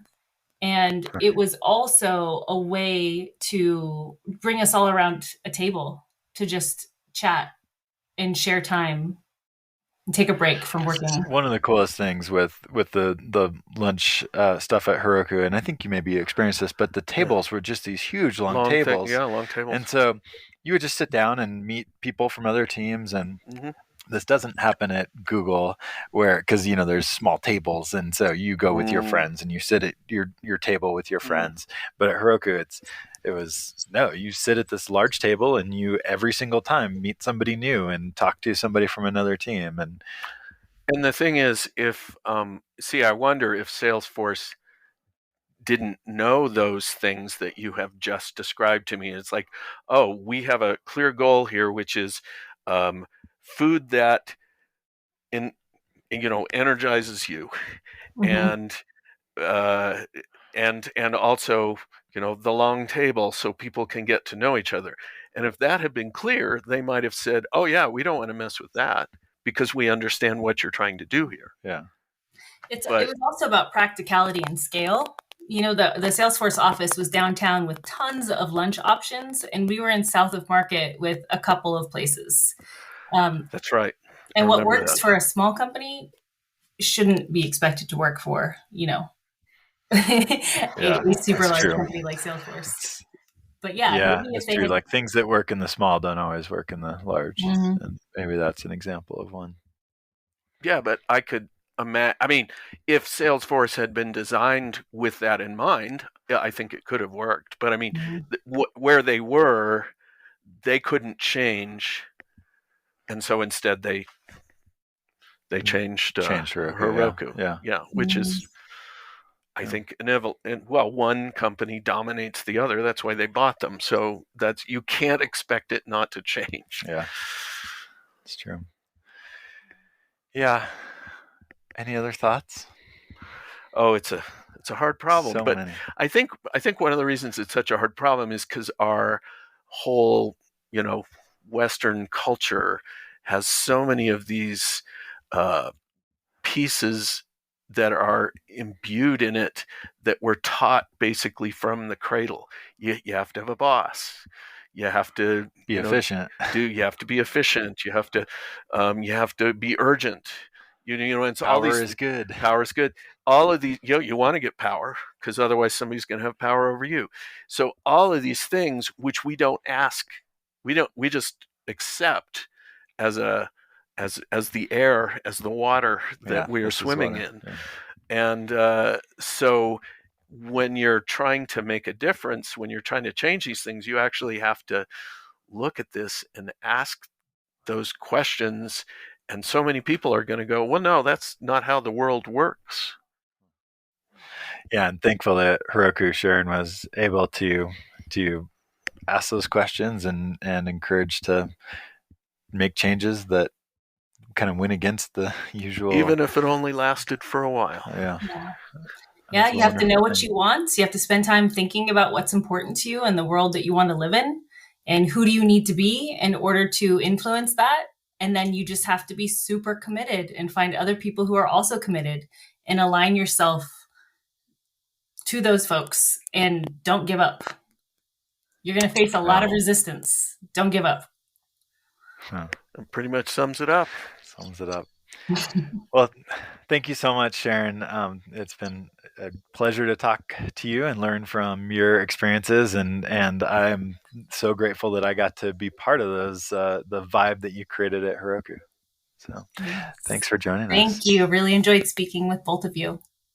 And it was also a way to bring us all around a table to just chat and share time and take a break from working. One of the coolest things with the lunch stuff at Heroku, and I think you maybe experienced this, but the tables were just these huge long tables. Long tables. And so you would just sit down and meet people from other teams, and this doesn't happen at Google, because there's small tables, and so you go with your friends and you sit at your table with your friends. But at Heroku, you sit at this large table, and you every single time meet somebody new and talk to somebody from another team. And the thing is, I wonder if Salesforce didn't know those things that you have just described to me. It's like, oh, we have a clear goal here, which is food that energizes you, and also the long table, so people can get to know each other. And if that had been clear, they might have said, oh yeah, we don't want to mess with that because we understand what you're trying to do here. Yeah. It was also about practicality and scale. The Salesforce office was downtown with tons of lunch options, and we were in South of Market with a couple of places. That's right. And what works for a small company shouldn't be expected to work for, a super large company like Salesforce. But it's true. Things that work in the small don't always work in the large, and maybe that's an example of one. Yeah, but I could if Salesforce had been designed with that in mind, I think it could have worked. But I mean, where they were, they couldn't change, and so instead they changed Heroku. Yeah, which is, I think, one company dominates the other. That's why they bought them. So you can't expect it not to change. Yeah, it's true. Yeah. Any other thoughts? Oh, it's a hard problem. So but many. I think one of the reasons it's such a hard problem is because our whole, Western culture has so many of these pieces that are imbued in it that we're taught basically from the cradle. You have to have a boss. You have to be efficient. You have to be efficient. You have to be urgent. And power is good. Power is good. All of these, you want to get power because otherwise somebody's going to have power over you. So all of these things, which we don't ask, we just accept as the air, as the water that we are swimming in. Yeah. And so when you're trying to make a difference, when you're trying to change these things, you actually have to look at this and ask those questions. And so many people are going to go, well, no, that's not how the world works. Yeah, and thankful that Heroku, Sharon, was able to ask those questions and encourage to make changes that kind of went against the usual. Even if it only lasted for a while. Yeah, you have to know what you want. So you have to spend time thinking about what's important to you and the world that you want to live in. And who do you need to be in order to influence that? And then you just have to be super committed and find other people who are also committed and align yourself to those folks and don't give up. You're going to face a lot of resistance. Don't give up. It pretty much sums it up. Well, thank you so much, Sharon. It's been a pleasure to talk to you and learn from your experiences, and I'm so grateful that I got to be part of those, the vibe that you created at Heroku. So thanks for joining us. Thank you. Really enjoyed speaking with both of you.